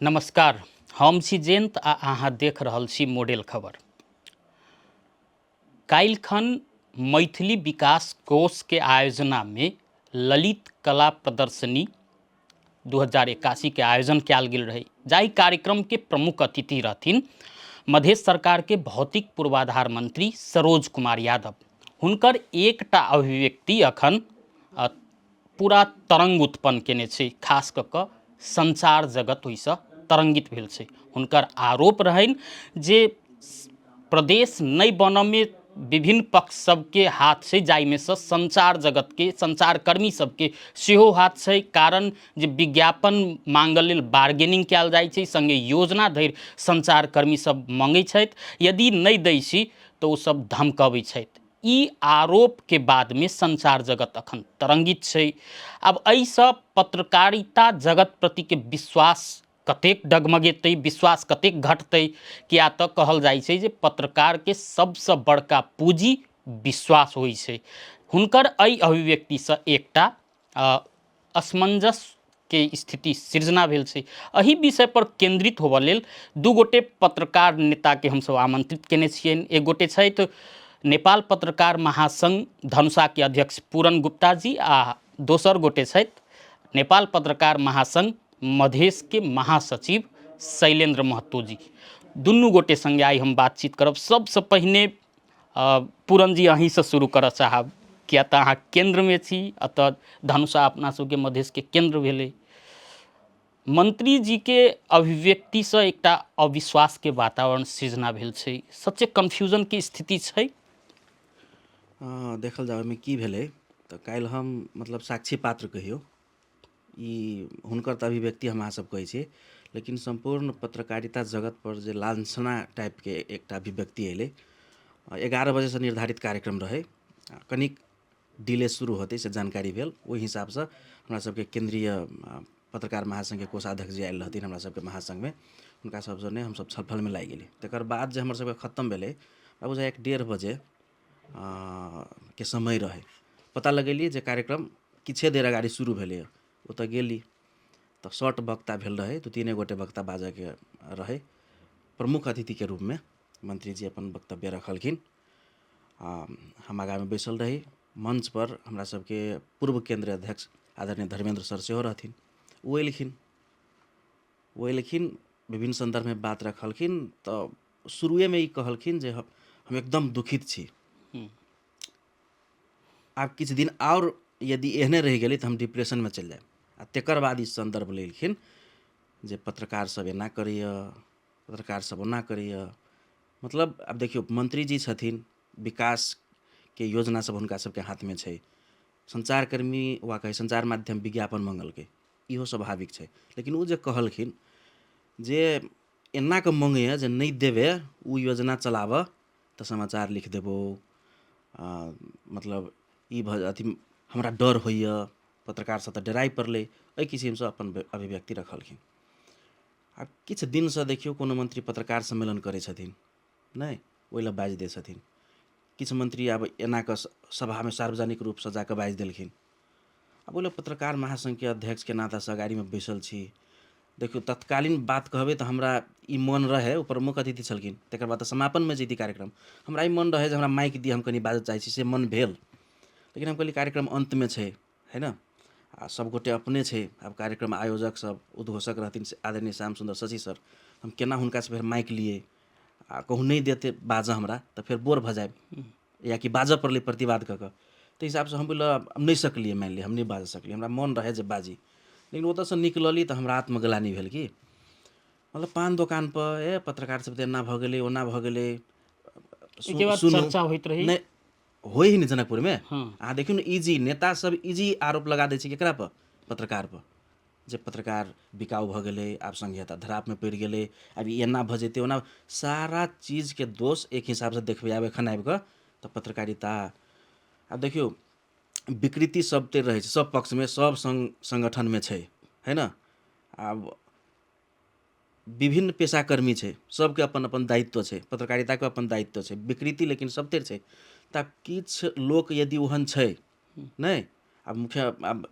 नमस्कार, हम छी जयंत आ अहाँ देख रहल छी मॉडल खबर। काल्हिखन मैथिली विकास कोष के आयोजना में ललित कला प्रदर्शनी 2081 के आयोजन कयल गेल रहे। जाहि कार्यक्रम के प्रमुख अतिथि रहथिन मध्य सरकार के भौतिक पूर्वाधार मंत्री सरोज कुमार यादव। हुनकर एकटा अभिव्यक्ति अखन पूरा तरंग उत्पन्न केने छै, खास कऽ कऽ संचार जगत ओहिसँ तरंगित भेल छै। हुनकर आरोप रहनि जे प्रदेश नहि बनऽ में विभिन्न पक्ष सबके हाथ छै, जाहिमे सँ संचार जगत के संचारकर्मी सबके सेहो हाथ छै। कारण जे विज्ञापन मांगऽ लेल बार्गेनिंग कयल जाइ छै, संगे योजना धरि संचारकर्मी सब मांगै छथि। यदि नहि दै छी तऽ ओ सब धमकबै छथि। ई आरोप के बाद में संचार जगत अखन तरंगित छै। अब एहिसँ पत्रकारिता जगत प्रति के विश्वास कतेक डगमगेतै, विश्वास कतेक घटतै। किया तऽ कहल जाइ छै जे पत्रकार के सबसँ बड़का पूंजी विश्वास होइ छै। हुनकर एहि अभिव्यक्तिसँ एकटा असमंजस के स्थिति सृजना भेल छै। एहि विषय पर केंद्रित होबऽ लेल दू गोटे पत्रकार नेता के हमसब आमंत्रित केने छियनि। एक गोटे छथि नेपाल पत्रकार महासंघ धनुषा के अध्यक्ष पूरन गुप्ता जी, आ दोसर गोटे छथि नेपाल पत्रकार महासंघ मधेश के महासचिव शैलेंद्र महतो जी। दुनू गोटे संगे आइ हम बातचीत करब। सबसँ पहिने पूरन जी अहींसँ शुरू करऽ चाहब, किया तऽ अहाँ केंद्र में छी। अतऽ धनुषा अपना सबके मधेश के केंद्र भेलै। मंत्री जी के अभिव्यक्ति से एकटा अविश्वास के वातावरण सृजना भेल छै। सच्चे कन्फ्यूजन के स्थिति छै। देखल जाए में की भेलै तऽ काल्हि हम मतलब साक्षी पात्र कहियो ई हुनकर तऽ अभिव्यक्ति हम अहाँ सब कहै छी, लेकिन संपूर्ण पत्रकारिता जगत पर जे लांछना टाइप के एकटा अभिव्यक्ति अयलै। 11 बजे से निर्धारित कार्यक्रम रहे, कनिक डिले शुरू होते से जानकारी भेल। ओहि हिसाब से हमरा सबके केंद्रीय पत्रकार महासंघ के कोषाध्यक्ष जी आयल रहथिन हमरा सबके महासंघ में। हुनका सबसँ ने हमसब छलफल में लागि गेली। तकर बाद जे हमर सबके खत्म भेलै अब 1-1.5 बजे के समय रहे। पता लगेलिए जे कार्यक्रम किछे देर अगाड़ी शुरू भेलै। ओतऽ गेली तऽ शॉर्ट वक्ता भेल रहे, 2-3 गोटे वक्ता बाजऽ के रहे। प्रमुख अतिथि के रूप में मंत्री जी अपन वक्तव्य रखलखिन। हम आगा में बैसल रही। मंच पर हमरा सबके पूर्व केंद्रीय अध्यक्ष आदरणीय धर्मेंद्र सर सेहो रहथिन। वो एलखिन विभिन्न संदर्भ में बात रखलखिन। तऽ शुरुए में ई कहलखिन जे हम एकदम दुखित छी। आब किछु दिन और यदि एहने रहि गेलै तऽ हम डिप्रेशन में चलि जाएब। आ तकर बाद ई संदर्भ लेलखिन जे पत्रकार सब एना करैए, पत्रकार सब ओना करैए। मतलब अब देखियो मंत्री जी छथिन, विकास के योजना सब हुनका सबके हाथ में छै। संचारकर्मी वा कहे संचार माध्यम विज्ञापन मंगलकै, इहो स्वाभाविक छै। लेकिन ओ जे कहलखिन जे एना के मंगैए जे नहीं देबे ओ योजना चलाबऽ तऽ समाचार लिख देबो, मतलब ई अथी हमरा डर होइए, पत्रकार सब तऽ डराइ पड़लै। एहि किसिमसँ अपन अभिव्यक्ति रखलखिन। आब किछु दिनसँ देखियौ कोनो मंत्री पत्रकार सम्मेलन करै छथिन, नहि ओहि लए बाजि दै छथिन। किछु मंत्री आब एना कऽ सभा में सार्वजनिक रूपसँ जाकऽ बाजि देलखिन। आब ओहि लए पत्रकार महासंघ के अध्यक्ष के नातासँ अगाड़ी में बैसल छी। देखियौ तत्कालीन बात कहबै तऽ हमरा ई मन रहे, ओ प्रमुख अतिथि छलखिन। तकर बाद तऽ समापन में जैती कार्यक्रम, हमरा ई मन रहे जे हमरा माइक दिअ, हम कनि बाजऽ चाहै छी, से मन भेल। लेकिन हम कहली कार्यक्रम अंत में छै, है ना, आ सब गोटे अपने छै। आब कार्यक्रम आयोजक सब उद्घोषक रहथिन आदरणीय श्याम सुंदर शशि सर, हम केना हुनका से फेर माइक लिए आ कहूँ नहीं देते बाजऽ हमरा तऽ फेर बोर भऽ जाएब, या कि बाजऽ पड़लै प्रतिवाद कऽ कऽ। ताहि हिसाबसँ हम बोलऽ नहीं सकलिए, मानि लिअ हम नहीं बाजऽ सकलिए। हमरा मन रहे जे बाजी, लेकिन ओतऽसँ निकलली तऽ हमरा आत्मग्लानि भेल कि मतलब पान दोकान पर पत्रकार सब तऽ एना भऽ गेलै, ओना भऽ गेलै। एके बाद सुनू चर्चा होइत रही। नहीं होइ ही नहीं जनकपुर में। हाँ। अहाँ देखियौ ने इजी नेता सब इजी आरोप लगा दै छै केकरा पर? पत्रकार पर। जे पत्रकार बिकाऊ भऽ गेलै, आब संघीयता धराप में पड़ि गेलै, आब ई एना भऽ जेतै ओना, सारा चीज के दोष एक हिसाब से देखबै आब एखन आबि कऽ तऽ पत्रकारिता। आब देखियौ विकृति सबते रहै छै, सब पक्ष में, सब संगठन में छै, है ना। आब विभिन्न पेशाकर्मी छै, सबके अपन अपन दायित्व छै, पत्रकारिता के अपन दायित्व छै। विकृति लेकिन सबते छै। तऽ किछु लोक यदि ओहन छै, नहीं आब मुख्य आब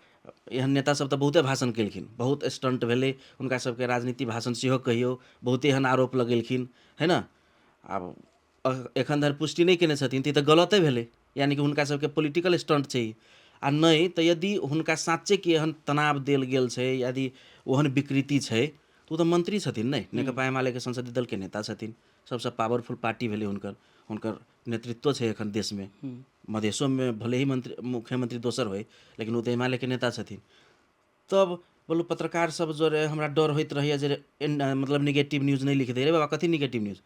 एहन नेता सब तऽ बहुते भाषण केलखिन, बहुत स्टंट भेलै, हुनका सबके राजनीति भाषण सेहो कहियौ, बहुते एहन आरोप लगेलखिन, है न। आब एखन धरि पुष्टि नहि केने छथिन तऽ ई तऽ गलते भेलै, यानि कि हुनका सबके पॉलिटिकल स्टंट छै ई। आ नहि तऽ यदि हुनका साँच्चे कि एहन तनाव देल गेल छै, यदि ओहन विकृति छै, तऽ ओ तऽ मंत्री छथिन नहि, नेकपा एमाले के संसदीय दल के नेता छथिन, सबसँ पावरफुल पार्टी भेलै हुनकर, हुनकर नेतृत्व छै एखन देशमे। मधेशोमे भले ही मुख्यमंत्री दोसर होइ, लेकिन ओ तऽ एमाले के नेता छथिन। तब बोलू पत्रकार सब जो रहे, हमरा डर होइत रहैया जे मतलब निगेटिव न्यूज नहीं लिख दे रे बाबा, कथी निगेटिव न्यूज,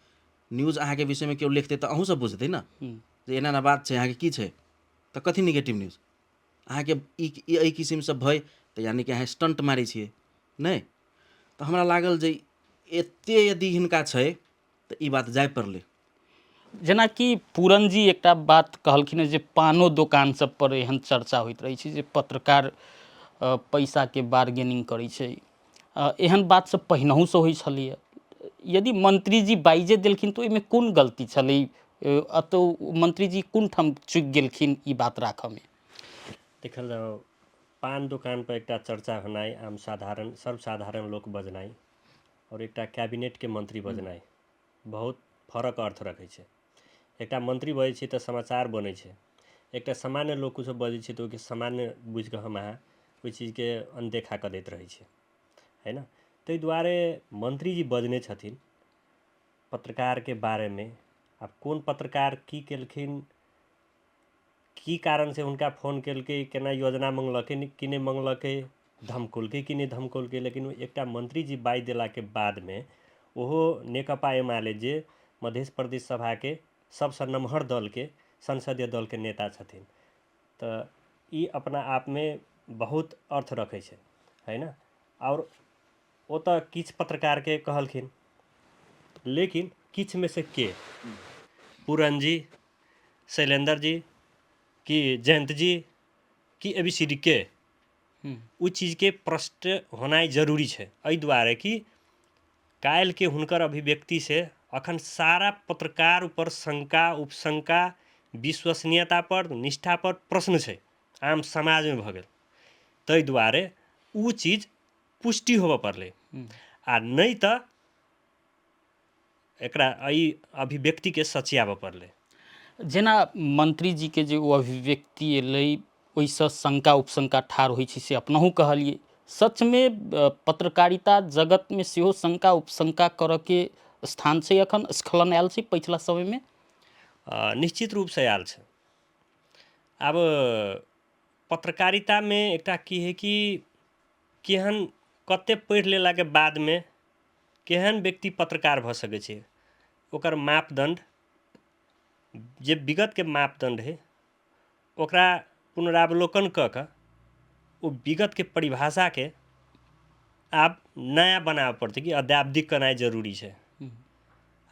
न्यूज अहाँके विषयमे केओ लिखतै तऽ अहूँ सब बुझतै ने जे एना एना बात छै, अहाँके की छै, तऽ कथी निगेटिव न्यूज अहाँके ई एहि किसिमसँ भय, तऽ यानि कि अहाँ स्टंट मारै छियै नहि। तऽ हमरा लागल जे एते यदि हिनका छै तऽ ई बात जाय पड़लै। जेनाकि पूरन जी एकटा बात कहलखिन हँ जे पानो दोकान सब पर एहन चर्चा होइत रहै छै जे पत्रकार पैसा के बार्गेनिंग करै छै, एहन बात सब पहिनहु से होइ छलैया। यदि मंत्री जी बाइजे देलखिन तऽ ओहिमे कोन गलती छलै, अतऽ मंत्री जी कोन ठाम चूकि गेलखिन ई बात राखऽमे? देखल जाओ, पान दोकान पर एकटा चर्चा होनाइ, आम साधारण सर्वसाधारण लोक बजनाइ और एकटा कैबिनेट के मंत्री बजनाइ बहुत फरक अर्थ रखै छै। एकटा मंत्री बजै छै तऽ समाचार बनै छै, एकटा सामान्य लोग कुछो बजै छै तऽ ओके सामान्य बुझि कऽ हम अहाँ ओहि चीजके अनदेखा कऽ दैत रहै छै, है न। ताहि दुआरे मंत्री जी बजने छथिन पत्रकारके बारेमे। आब कोन पत्रकार की केलखिन, की कारण से हुनका फोन केलकै, केना योजना मंगलकै कि नहीं मंगलकै, धमकौलकै कि नहीं धमकौलकै, लेकिन एकटा मंत्री जी बाजि देलाके बादमे ओहो नेकपा एमाले जे मध्य प्रदेश सभाके सबसँ नमहर दलके संसदीय दलके नेता छथिन, तऽ ई अपना आपमे बहुत अर्थ रखै छै, है न। और ओ तऽ किछु पत्रकारके कहलखिन, लेकिन किछुमे से के, पूरन जी, शैलेंद्र जी, कि जयंत जी, कि ABCD के, ओ चीजके प्रश्न होनाइ जरूरी छै। एहि दुआरे कि काल्हिके हुनकर अभिव्यक्ति से अखन सारा पत्रकार ऊपर शंका, उपशंका, विश्वसनीयता पर, निष्ठा पर प्रश्न छै, आम समाजमे भऽ गेल। ताहि दुआरे ओ चीज पुष्टि होबऽ पड़लै, आ नहीं तऽ एकरा एहि अभिव्यक्तिके सचियाबऽ पड़लै। जेना मंत्री जी के जे ओ अभिव्यक्ति एलै, ओहिसँ शंका उपशंका ठाढ़ होइ छै से अपनहु कहलिए। सच में पत्रकारिता जगत में सेहो शंका उपशंका करऽ के स्थान छै, अखन स्खलन आयल छै पिछला समय में? निश्चित रूप से आयल छै। अब पत्रकारिता में एकटा की है कि केहन कते पढ़ि लेलाके बादमे केहन व्यक्ति पत्रकार भऽ सकै छै, ओकर मापदंड जे विगत के मापदंड है ओकरा पुनरावलोकन कऽ कऽ ओ विगत के परिभाषा के आब नया बनाबऽ पड़तै कि अद्यावधिक करनाइ जरूरी छै।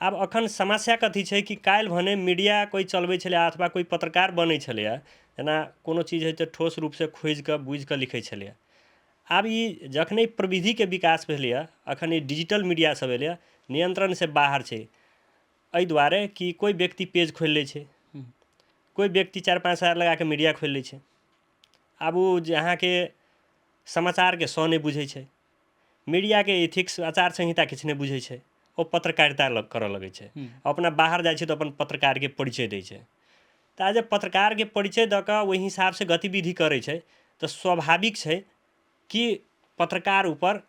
आब अखन समस्या कथी छै कि काल्हि भने मीडिया कोई चलबै छलै अथवा कोई पत्रकार बनै छलैया, जेना कोनो चीज है तऽ ठोस रूप से खोजि कऽ बुझि कऽ लिखै छलैया। आब ई जखने प्रविधि के विकास भेलैया, अखन ई डिजिटल मीडिया सब एलैया, नियंत्रण से बाहर छै। एहि दुआरे कि कोई व्यक्ति पेज खोलि लै छै, कोई व्यक्ति 4-5 हजार लगा के मीडिया खोलि लै छै। आब ओ जे अहाँके समाचारके सौ नहि बुझै छै, मीडियाके एथिक्स आचार संहिता किछु नहि बुझै छै, ओ पत्रकारिता करऽ लगै छै। अपना बाहर जाइ छै तऽ अपन पत्रकारके परिचय दै छै। तऽ जब पत्रकारके परिचय दऽ कऽ ओहि हिसाबसँ गतिविधि करै छै तऽ स्वाभाविक छै कि पत्रकार ऊपर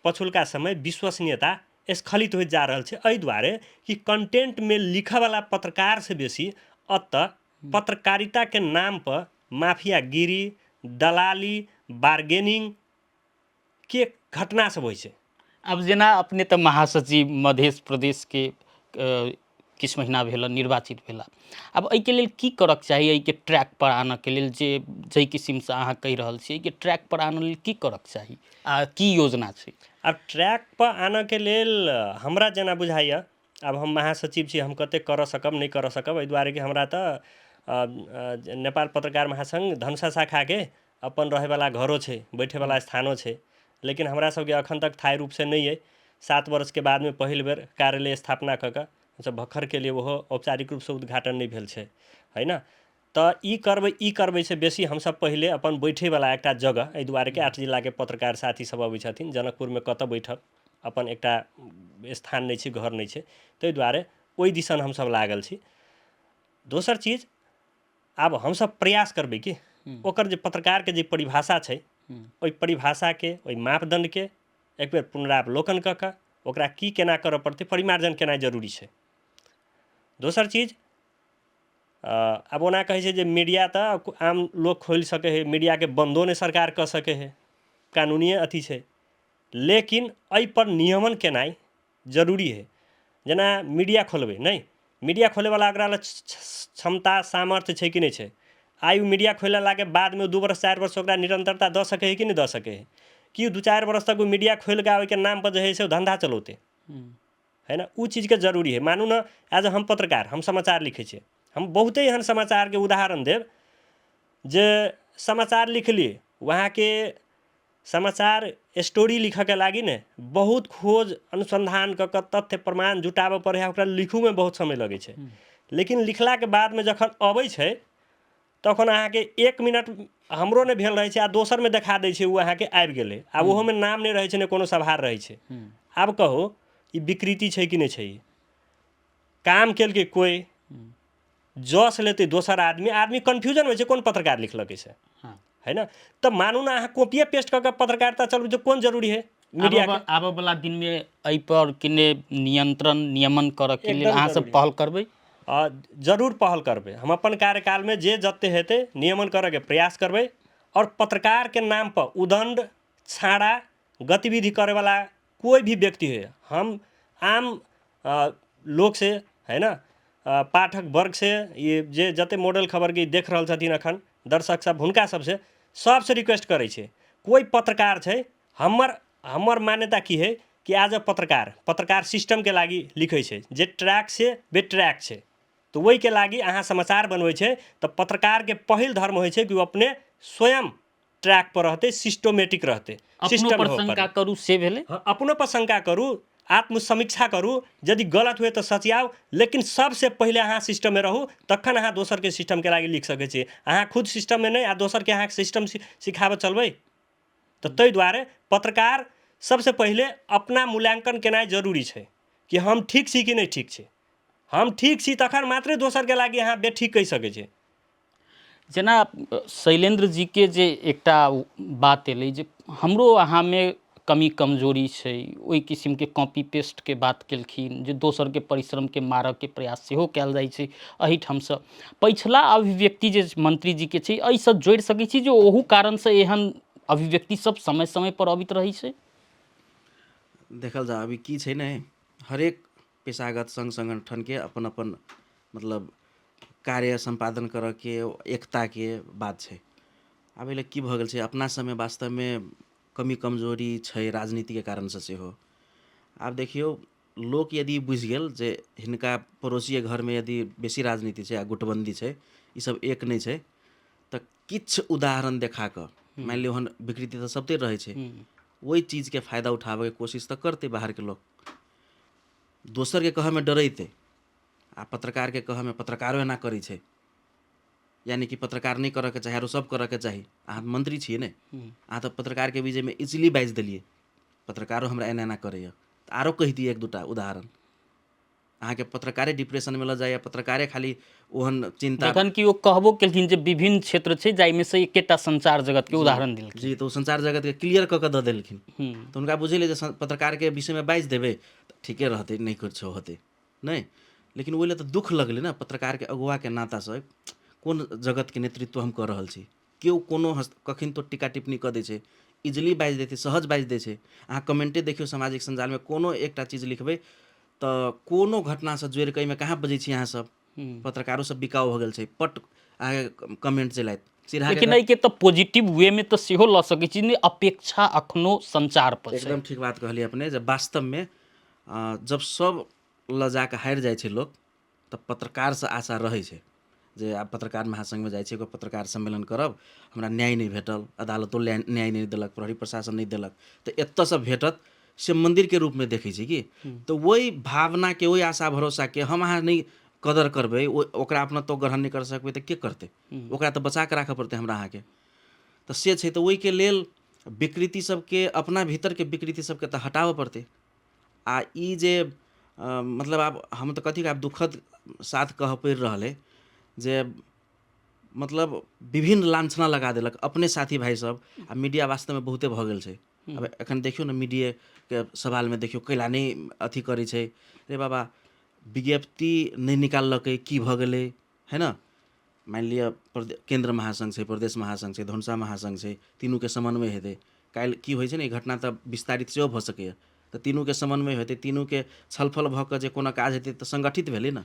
पछुलका समय विश्वसनीयता स्खलित होइत जा रहल छै। एहि दुआरे कि कंटेंटमे लिखऽवला पत्रकार से बेसी एतऽ पत्रकारिता के नाम पर माफियागिरी, दलाली, बार्गेनिंग के घटना सब होइ छै। अब जेना अपने तऽ महासचिव मध्य प्रदेश के किछु महीना भेल निर्वाचित भेला, आब एहिके लेल की करक चाही, एहिके ट्रैक पर आनऽ के लेल जे जाहि किसिमसँ अहाँ कहि रहल छियै कि ट्रैक पर आनऽ लेल की करक चाही आ की योजना छै? आब ट्रैक पर आनऽ के लेल हमरा जेना बुझाइया, आब हम महासचिव छी, हम कतेक करऽ सकब नहि करऽ सकब, एहि दुआरे कि हमरा तऽ नेपाल पत्रकार महासंघ धनुषा शाखाके अपन रहैवला घरो छै, बैठेवला स्थानो छै, लेकिन हमरा सबके अखन तक थायी रूप से नहीं है। 7 वर्ष के बाद में पहिल बेर कार्यालय स्थापना कऽ कऽ हमसब भखर के लिए ओहो औपचारिक रूप से उद्घाटन नहीं भेल छै, है न। तऽ ई करबै से बेसी हमसब पहिले अपन बैठेवला एकटा जगह, एहि दुआरे कि 8 जिलाके पत्रकार साथी सब अबै छथिन, जनकपुरमे कतऽ बैठब, अपन एकटा स्थान नहि छै, घर नहि छै, ताहि दुआरे ओहि दिसन हमसब लागल छी। दोसर चीज, आब हमसब प्रयास करबै कि ओकर जे पत्रकारके जे परिभाषा छै, ओहि परिभाषाके, ओहि मापदण्डके एक बेर पुनरावलोकन कऽ कऽ ओकरा की केना करऽ पड़तै, परिमार्जन केनाइ जरूरी छै। दोसर चीज, आब ओना कहै छै जे मीडिया तऽ आम लोक खोलि सकै है, मीडियाके बन्दो नहि सरकार कऽ सकै है, कानूनिये अथी छै, लेकिन एहिपर नियमन केनाइ जरूरी है। जेना मीडिया खोलबै, नहि मीडिया खोलैवला एकरा लए क्षमता सामर्थ्य छै कि नहि छै, आइ मीडिया खोलेलाके बादमे 2 वर्ष 4 वर्ष ओकरा निरंतरता दऽ सकै है कि नहीं दऽ सकै है, कि 2-4 वर्ष तक वो मीडिया खोल के ओहिके नाम पर जे है से धंधा चलौते है ना, उ चीज़ के जरूरी है। मानू ना, एज हम पत्रकार, हम समाचार लिखै छियै, हम बहुते एहन समाचारके उदाहरण देब जे समाचार लिखलिए, वहाँके समाचार स्टोरी लिखऽके लागि ने बहुत खोज अनुसंधान कऽ कऽ तथ्य प्रमाण जुटाबऽ पड़ै है, ओकरा लिखूमे बहुत समय लगै छै, लेकिन लिखलाके बादमे जखन अबै छै तखन अहाँके 1 मिनट हमरो नहि भेल रहै छै, आ दोसरमे देखा दै छै, ओ अहाँके आबि गेलै, आ ओहोमे नाम नहि रहै छै, ने कोनो सभार रहै छै। आब कहू ई विकृति छै कि नहीं छै? काम केलकै कोई, जस लेतै दोसर आदमी कन्फ्यूजन होइ छै कोन पत्रकार लिखलकै से, है ना। तऽ मानू ना, अहाँ कॉपिए पेस्ट कऽ के पत्रकारिता चलबै तऽ कोन जरूरी है मीडिया के? आबऽ वाला दिन में एहि पर किने नियंत्रण नियमन करऽ के लेल अहाँ सब पहल करबै? जरूर पहल करबै। हम अपन कार्यकालमे जे जते हेतै नियमन करऽके प्रयास करबै, और पत्रकारके नाम पर उदंड छाड़ा गतिविधि करेवाला कोई भी व्यक्ति है, हम आम लोग से, है ना, पाठक वर्ग से, ये जे जते मॉडल खबर के देख रहल छथिन अखन दर्शक सब, हुनका सबसे सबसे रिक्वेस्ट करै छै, कोई पत्रकार छै, हमर मान्यता की है कि एज अ पत्रकार सिस्टमके लागि लिखै छै, जे ट्रैक से बे ट्रैक छै, तो वही के लागि अहाँ समाचार बनबै छै तऽ पत्रकारके पहिल धर्म होइ छै कि वो अपने स्वयं ट्रैक पर रहते, सिस्टमेटिक रहते, अपनो पर शंका करू से भेलै, अपनो पर शंका करू, आत्मसमीक्षा करू, यदि गलत हुए तऽ सचियाउ, लेकिन सबसे पहिले अहाँ सिस्टममे रहू, तखन अहाँ दोसरके सिस्टमके लागि लिख सकै छी। अहाँ खुद सिस्टममे नहि आ दोसरके अहाँ सिस्टम सिखाबऽ चलबै तऽ ताहि दुआरे पत्रकार सबसे पहिले अपना मूल्यांकन केनाइ जरूरी छै कि हम ठीक छी कि नहि ठीक छी। हम ठीक छी तखन मात्रे दोसरके लागि अहाँ बेठीक कहि सकै छी। जेना शैलेंद्र जी के जे एकटा बात एलै जे हमरो अहाँमे कमी कमजोरी छै, ओहि किस्मके कॉपी पेस्टके बात केलखिन, जे दोसरके परिश्रमके मारऽके प्रयास सेहो कयल जाइ छै एहिठामसँ। पछिला अभिव्यक्ति जे मंत्री जीके छै, एहिसँ जोड़ि सकै छी जे ओहू कारणसँ एहन अभिव्यक्ति सब समय समय पर अबैत रहै छै? देखल जा, अभी की छै ने, हरेक पेशागत संघ संगठनके अपन अपन मतलब कार्य संपादन करऽके एकताके बात छै। आब एहिले की भऽ गेल छै, अपना सबमे वास्तवमे कमी कमजोरी छै राजनीतिके कारणसँ सेहो। आब देखियौ, लोक यदि बुझि गेल जे हिनका पड़ोसिए घरमे यदि बेसी राजनीति छै आ गुटबंदी छै, ई सब एक नहि छै, तऽ किछु उदाहरण देखा कऽ, मानि लियौ हन विकृति तऽ सबते रहै छै, ओहि चीजके फायदा उठाबैके कोशिश तऽ करतै बाहरके लोक, दोसरके कहऽमे डरैतै, आ पत्रकारके कहऽमे पत्रकारो एना करै छै, यानी कि पत्रकार नहीं करऽ के चाही आरो सब करऽ के चाही। अहाँ मंत्री छियै ने, अहाँ तऽ पत्रकारके विषयमे इजिली बाजि देलियै, पत्रकारो हमरा एना एना करैए, तऽ आरो कहि दियै 1-2टा उदाहरण। अहाँके पत्रकारे डिप्रेशनमे लऽ जाइए, पत्रकारे खाली ओहन चिंता, जखन कि ओ कहबो केलखिन जे विभिन्न क्षेत्र छै जाहिमे से एकेटा संचार जगतके उदाहरण देलखिन। जी, तऽ ओ संचार जगतके क्लियर कऽ कऽ दऽ देलखिन, तऽ हुनका बुझेलै जे पत्रकारके विषयमे बाजि देबै तऽ ठीके रहतै, नहीं किछो होतै, नहीं। लेकिन ओहि लेल तऽ दुःख लगलै ने, पत्रकारके अगुआके नातासँ कोन जगतके नेतृत्व हम कऽ रहल छी। केओ कोनो कखन तो टीका टिप्पणी कऽ दै छै, इजिली बाजि दै छै, सहज बाजि दै छै। अहाँ कमेंटे देखियौ सामाजिक सञ्जालमे, कोनो एकटा चीज लिखबै तऽ कोनो घटनासँ जोड़ि कऽ एहिमे कहाँ बजै छी अहाँसब, पत्रकारो सब बिकाउ भऽ गेल छै, पट अहाँके कमेंट चलि आयत। लेकिन एहिके तऽ पॉजिटिव वेमे तऽ सेहो लऽ सकै छी ने, अपेक्षा अखनो संचार पर छै। एकदम ठीक बात कहलियै अपने, जे वास्तवमे जब सब लऽ जाकऽ हारि जाइ छै लोक, तऽ पत्रकारसँ आशा रहै छै जे आब पत्रकार महासंघमे जाइ छै, एगो पत्रकार सम्मेलन करब, हमरा न्याय नहि भेटल, अदालतो न्याय नहि देलक, प्रहरी प्रशासन नहि देलक, तऽ एतऽसँ भेटत से मन्दिरके रूपमे देखै छै कि, तऽ ओहि भावनाके, ओहि आशा भरोसाके हम अहाँ नहि कदर करबै ओकरा अपना तो ग्रहण नहीं कर सकबै तऽ के करतै? ओकरा तऽ बचा कऽ राखऽ पड़तै हमरा अहाँके। तऽ से छै, तऽ ओहिके लेल विकृति सबके, अपना भीतरके विकृति सबके तऽ हटाबऽ पड़तै। आ ई जे मतलब आब हम तऽ कथी, आब दुखद साथ कहऽ पड़ि रहल अइ जे मतलब विभिन्न लांछना लगा देलक अपने साथी भाई सब, आ मीडिया वास्तवमे बहुते भऽ गेल छै। अब एखन देखियौ ने, मीडियाके सवालमे देखियौ कैला नहि अथी करै छै, रे बाबा विज्ञप्ति नहीं निकाललकै, की भऽ गेलै, है ना? मानि लिअ केंद्र महासंघ छै, प्रदेश महासंघ छै, धनुषा महासंघ छै, तीनूके समन्वय हेतै। काल्हि की होइ छै ने, ई घटना तऽ विस्तारित सेहो भऽ सकैए, तऽ तीनूके समन्वय हेतै, तीनूके छलफल भऽ कऽ जे कोनो काज हेतै तऽ संगठित भेलै ने।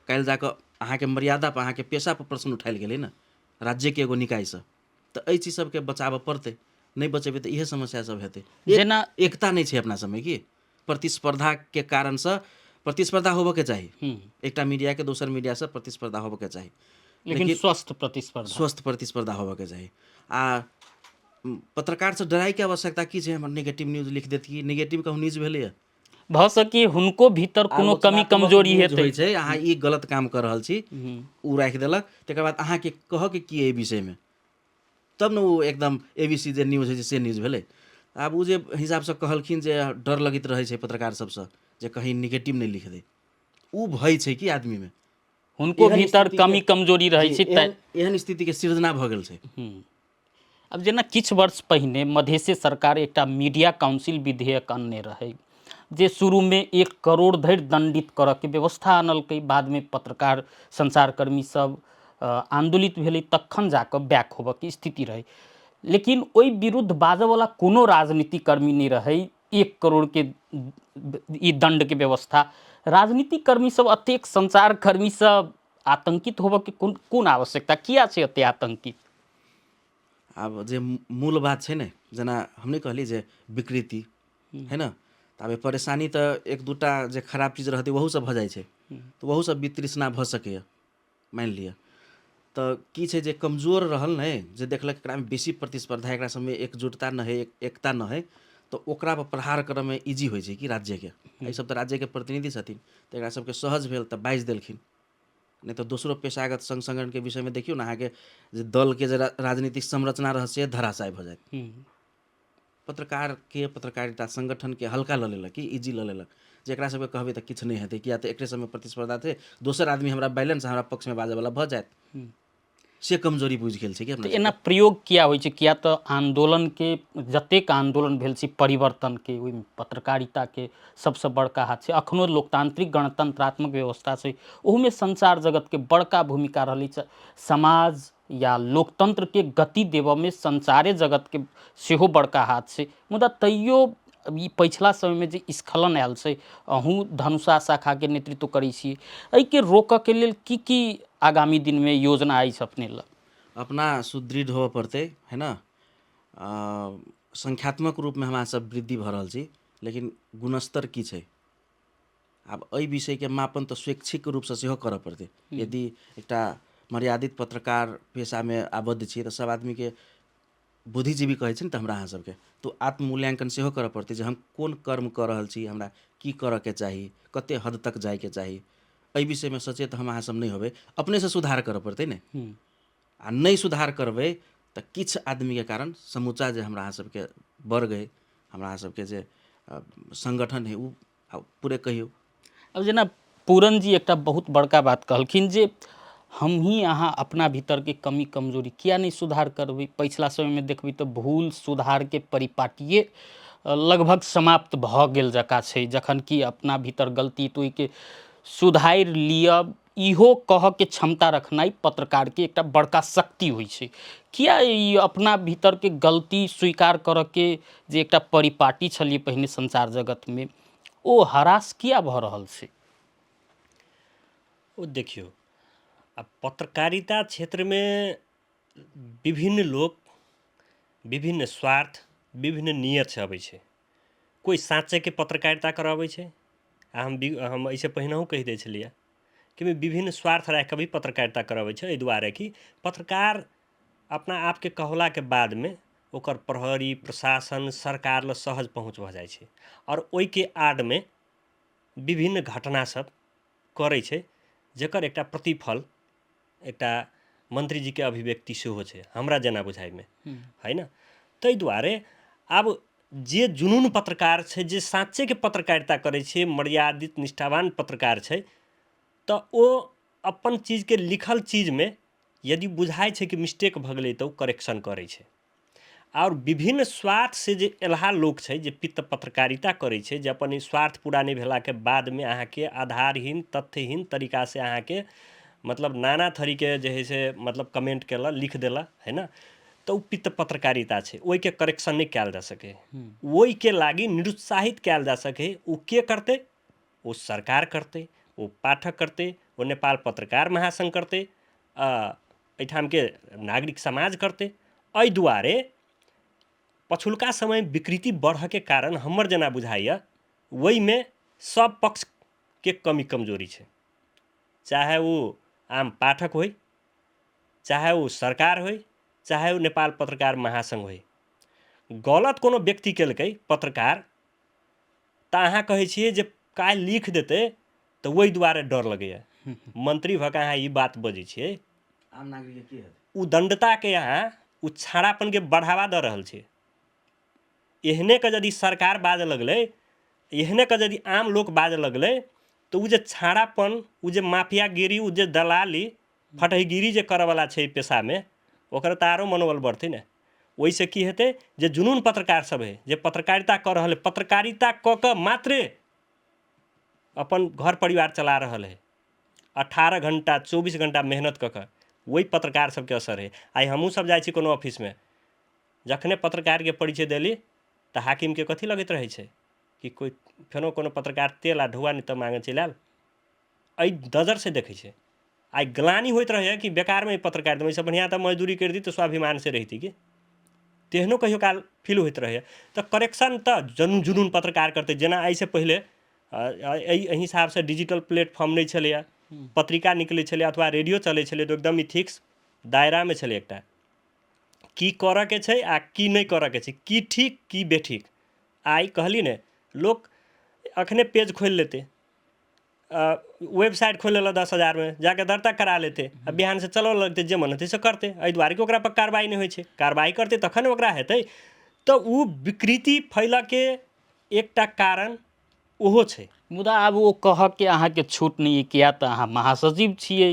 काल्हि जाकऽ अहाँके मर्यादापर, अहाँके पेशापर प्रश्न उठायल गेलै ने, राज्यके एगो निकायसँ। तऽ एहि चीज सबके बचाबऽ पड़तै, नहीं बचेबै तऽ इहे समस्या सब हेतै। जेना एकता नहीं छै अपना सबमे, कि प्रतिस्पर्धाके कारणसँ प्रतिस्पर्धा होबऽके चाही, एकटा मीडियाके दोसर मीडियासँ प्रतिस्पर्धा होबऽके चाही, लेकिन स्वस्थ प्रतिस्पर्धा, स्वस्थ प्रतिस्पर्धा होबऽके चाही। आ पत्रकारसँ डराइके आवश्यकता की छै? हमर नेगेटिव न्यूज लिख देत कि नेगेटिव कहूँ न्यूज भेलैए, भऽ सकी हुनको भीतर कोनो कमी आलोचनात्मक कमजोरी न्यूज हेतै। होइ छै, अहाँ ई गलत काम कऽ रहल छी, उ राखि देलक, तकर बाद अहाँके कहऽके की एहि विषयमे, तब ने ओ एकदम ABC जे न्यूज होइ छै से न्यूज भेलै। आब ओ जे हिसाबसँ कहलखिन जे डर लगैत रहै छै पत्रकार सबसँ जे कहीं निगेटिव नहीं लिख दे, उ भय छै कि आदमीमे, हुनको भीतर कमी कमजोरी रहै छै। एहन स्थितिके सृजना भऽ गेल छै। अब जेना किछु वर्ष पहिने मधेश सरकार एकटा मीडिया काउंसिल विधेयक अनने रहै, जे शुरूमे 1 करोड़ धरि दंडित करऽके व्यवस्था आनलकै। बादमे पत्रकार संचारकर्मी सब आंदोलित भेलै, तखन जाकऽ बैक होबऽके स्थिति रहै। लेकिन ओहि विरुद्ध बाजऽवला कोनो राजनीतिकर्मी नहीं रहै। 1 करोड़के ई दंडके व्यवस्था, राजनीतिकर्मी सब, अतेक संचारकर्मी सब आतंकित होबऽके कोन आवश्यकता, किया छै एते आतंकित? आब जे मूल बात छै ने, जेना हम नहीं कहली जे विकृति है ना, तऽ आब परेशानी तऽ 1-2टा जे खराब चीज रहतै वहूसँ भऽ जाइ छै, तऽ वहूसँ वितृष्णा भऽ सकैए। मानि लिअ तऽ की छै, जे कमजोर रहल ने, जे देखलक एकरामे बेसी प्रतिस्पर्धा, एकरा सबमे एकजुटता न है, एकता न है, तऽ ओकरा पर प्रहार करऽमे इजी होइ छै कि राज्यके। एहि सब तऽ राज्यके प्रतिनिधि छथिन, तऽ एकरा सबके सहज भेल तऽ बाजि देलखिन। नहीं तऽ दोसरो पेशागत संग संगठनके विषयमे देखियौ ने, अहाँके जे दलके जे राजनीतिक संरचना रहत से धराशायी भऽ जायत। पत्रकारके, पत्रकारिता संगठनके हल्का लऽ लेलक, कि इजी लऽ लेलक, जे एकरा सबके कहबै तऽ किछु नहीं हेतै, किया तऽ एकरे सबमे प्रतिस्पर्धा छै, दोसर आदमी हमरा बैलेंस, हमरा पक्षमे बाजैवला भऽ जायत। से कमजोरी बुझि गेल छै कि अपना तऽ एना सबके। प्रयोग किया होइ छै? किया तऽ आंदोलनके, जतेक आंदोलन भेल छै परिवर्तनके, ओहिमे पत्रकारिताके सबसँ बड़का हाथ छै। अखनो लोकतांत्रिक गणतंत्रात्मक व्यवस्था छै, ओहूमे संचार जगतके बड़का भूमिका रहलै। समाज या लोकतंत्रके गति देबऽमे संचारे जगतके सेहो बड़का हाथ छै। मुदा तैयो ई पछिला समयमे जे स्खलन आयल छै, अहूँ धनुषा शाखाके नेतृत्व करै छी, एहिके रोकऽके लेल की आगामी दिनमे योजना अछि अपने लग? अपना सुदृढ़ होबऽ पड़तै, है ना? संख्यात्मक रूपमे हमरा सब वृद्धि भऽ रहल छी, लेकिन गुणस्तर की छै? आब एहि विषयके मापन तऽ स्वैच्छिक रूपसँ सेहो करऽ पड़तै। यदि एकटा मर्यादित पत्रकार पेशामे आबद्ध छियै तऽ सब आदमीके बुद्धिजीवी कहै छै ने, तऽ हमरा अहाँ सबके तो आत्ममूल्यांकन सेहो करऽ पड़तै, जे हम कोन कर्म कऽ रहल छी, हमरा की करऽके चाही, कते हद तक जाइके चाही। एहि विषयमे सचेत हम अहाँ सब नहीं होबै, अपनेसँ सुधार करऽ पड़तै ने। आ नहीं सुधार करबै तऽ किछु आदमीके कारण समूचा जे हमरा अहाँ सबके वर्ग अइ, हमरा अहाँ सबके जे संगठन है, उ पूरे कहियौ। अब जेना पूरन जी एकटा बहुत बड़का बात कहलखिन, जे हम ही अहाँ अपना भीतरके कमी कमजोरी किया नहीं सुधार करबै? पछिला समयमे देखबै तऽ भूल सुधारके परिपाटिये लगभग समाप्त भऽ गेल जकाँ छै। जखन कि अपना भीतर गलती तऽ ओहिके सुधारि लिअ, इहो कहऽके क्षमता रखनाइ पत्रकारके एकटा बड़का शक्ति होइ छै। किया ई अपना भीतरके गलती स्वीकार करऽके जे एकटा परिपाटी छलिए पहिने संचार जगतमे, ओ हरास किया भऽ रहल छै? ओ देखियौ, अब पत्रकारिता क्षेत्रमे विभिन्न लोग, विभिन्न स्वार्थ, विभिन्न नियतसँ अबै छै। कोइ साँचेके पत्रकारिता करऽ छै, आ हम एहिसँ पहिनहु कहि दै छलिए कि विभिन्न स्वार्थ राखि कऽ भी पत्रकारिता करबै छै। एहि दुआरे कि पत्रकार अपना आपके कहलाके बादमे ओकर प्रहरी, प्रशासन, सरकार लग सहज पहुँच भऽ जाइ छै, आओर ओहिके आडमे विभिन्न घटना सब करै छै, जेकर एकटा प्रतिफल एकटा मन्त्रीजीके अभिव्यक्ति सेहो छै हमरा जेना बुझाइमे, होइन? ताहि दुआरे आब जे जुनून पत्रकार छै, जे साँच्चेके पत्रकारिता करै छै, मर्यादित निष्ठावान पत्रकार छै, तऽ ओ अपन चीजके लिखल चीजमे यदि बुझाइ छै कि मिस्टेक भऽ गेलै तऽ ओ करेक्शन करै छै। और विभिन्न स्वार्थ से जे एलहा लोक छै, जे पित्त पत्रकारिता करै छै, जे अपन स्वार्थ पूरा नहि भेलाके बादमे अहाँके आधारहीन तथ्यहीन तरीका से अहाँके मतलब नाना थरीके जे है से मतलब कमेंट केला, लिख देला, है ना? तऽ ओ पित्त पत्रकारिता छै, ओहिके करेक्शन नहीं कयल जा सके, ओहिके लागि निरुत्साहित कयल जा सके। ओ के करते? ओ सरकार करते, ओ पाठक करते, ओ नेपाल पत्रकार महासंघ करते, एहिठामके नागरिक समाज करते। एहि दुआरे पछुलका समय विकृति बढ़के कारण हमर जेना बुझाइए ओहिमे सब पक्षके कमी कमजोरी छै, चाहे वो आम पाठक होइ, चाहे वो सरकार होइ, चाहे वो नेपाल पत्रकार महासंघ होइ। गलत कोनो व्यक्ति केलकै पत्रकार तऽ अहाँ कहै छियै जे काल्हि लिख देतै तऽ ओहि दुआरे डर लगैए। मंत्री भऽ कऽ अहाँ ई बात बजै छियै, आम नागरिक की हेतै? उदंडताके अहाँ उछाड़ापनके बढ़ावा दऽ रहल छियै। एहने के यदि सरकार बाजऽ लगलै, एहने के यदि आम लोक बाजऽ लगलै तऽ उ जे छाड़ापन, उ जे माफियागिरी, उ जे दलाली फटहीगिरी जे करऽवला छै पेशामे, ओकर तऽ आरो मनोबल बढ़तै ने। ओहिसँ की हेतै? जे जुनून पत्रकार सब है, जे पत्रकारिता कऽ रहल है, पत्रकारिता कऽ कऽ मात्रे अपन घर परिवार चला रहल है, 18 घंटा 24 घंटा मेहनत कऽ कऽ, वही पत्रकार सबके असर है। आइ हमहूँ सब जाइ छी कोनो ऑफिसमे, जखने पत्रकारके परिचय देली तऽ हाकिमके कथी लगैत रहै छै कि कोइ फेनो कोनो पत्रकार तेल आ ढुआ नहि तऽ मांगे चलि आयल। एहि नजरसँ देखै छै। आइ ग्लानि होइत रहैए कि बेकारमे पत्रकारिता, ओहिसँ बढ़िआँ तऽ मजदूरी करि दी तऽ स्वाभिमानसँ रहिती कि, तेहनो कहियो काल फील होइत रहैए। तऽ करेक्शन तऽ जुनून पत्रकार करतै। जेना एहिसँ पहिले एहि हिसाबसँ डिजिटल प्लेटफॉर्म नहि छलैए, पत्रिका निकलै छलै अथवा रेडियो चलै छलै तऽ एकदम इथिक्स दायरामे छलै एकटा, की करऽके छै आ की नहि करऽके छै, की ठीक की बेठीक। आइ कहली ने, लोक अखने पेज खोलि लेतै, वेबसाइट खोलि लेलक 10,000 में, जाके दर्ता करा लेतै, आ बिहान से चलऽ लगतै, जे मन हेतै से करतै। एहि दुआरे कि ओकरा पर कार्रवाई नहि होइ छै। कार्रवाई करतै तखन ओकरा हेतै। तऽ ओ विकृति फैलऽके एकटा कारण ओहो छै। मुदा आब ओ कहऽके अहाँके छूट नहि, किया तऽ अहाँ महासचिव छियै,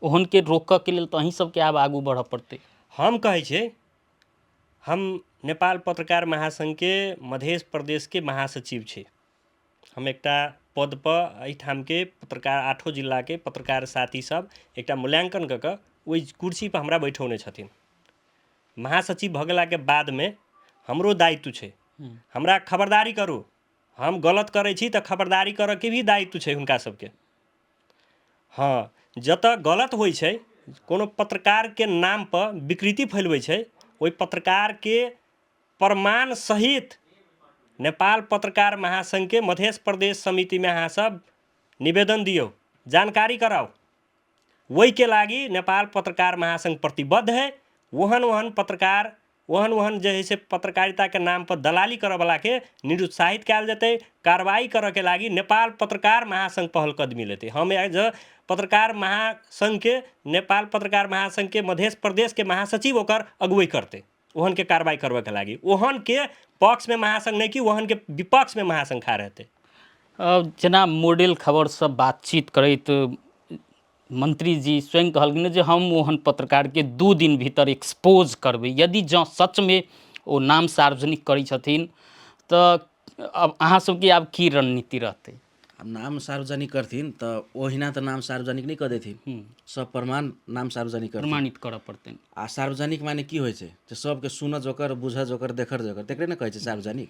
ओहनके रोकऽके लेल तऽ अहीं सबके आब आगू बढ़ऽ पड़तै। हम कहै छियै, हम नेपाल पत्रकार महासंघके मध्य प्रदेशके महासचिव छी। हम एकटा पद पर एहिठामके पत्रकार 8 जिलाके पत्रकार साथी सब एकटा मूल्यांकन कऽ कऽ ओहि कुर्सी पर हमरा बैठौने छथिन। महासचिव भऽ गेलाके बादमे हमरो दायित्व छै, हमरा खबरदारी करू। हम गलत करै छी तऽ खबरदारी करऽके भी दायित्व छै हुनका सबके। हाँ, जतऽ गलत होइ छै, कोनो पत्रकारके नाम पर विकृति फैलबै छै, ओहि पत्रकारके प्रमाण सहित नेपाल पत्रकार महासंघके मध्य प्रदेश समितिमे अहाँ सब निवेदन दियौ, जानकारी कराउ। ओहिके लागि नेपाल पत्रकार महासंघ प्रतिबद्ध है। ओहन पत्रकार, ओहन जे है से पत्रकारिताके नाम पर दलाली करऽवलाके निरुत्साहित कयल जेतै। कार्रवाई करऽके लागि नेपाल पत्रकार महासंघ पहलकदमी लेतै। हम एज पत्रकार महासंघके, नेपाल पत्रकार महासंघके मध्य प्रदेशके महासचिव ओकर अगुवाई करतै, ओहनके कार्रवाई करबऽके लागि। ओहनके पक्षमे महासंघ नहि कि ओहनके विपक्षमे महासंघ खड़ा रहतै। जेना मॉडल खबरसँ बातचीत करैत मंत्री जी स्वयं कहलखिन जे हम ओहन पत्रकारके 2 दिन भीतर एक्सपोज करबै। यदि जँ सचमे ओ नाम सार्वजनिक करै छथिन तऽ अब अहाँ सबके आब की रणनीति रहतै? आब नाम सार्वजनिक करथिन तऽ ओहिना तऽ नाम सार्वजनिक नहीं कऽ देथिन, सब प्रमाण नाम सार्वजनिक करथिन, प्रमाणित करऽ पड़तनि। आ सार्वजनिक माने की होइ छै? जे सबके सुनऽ जोकर, बुझऽ जोकर, देखऽ जोकर, तकरे ने कहै छै सार्वजनिक।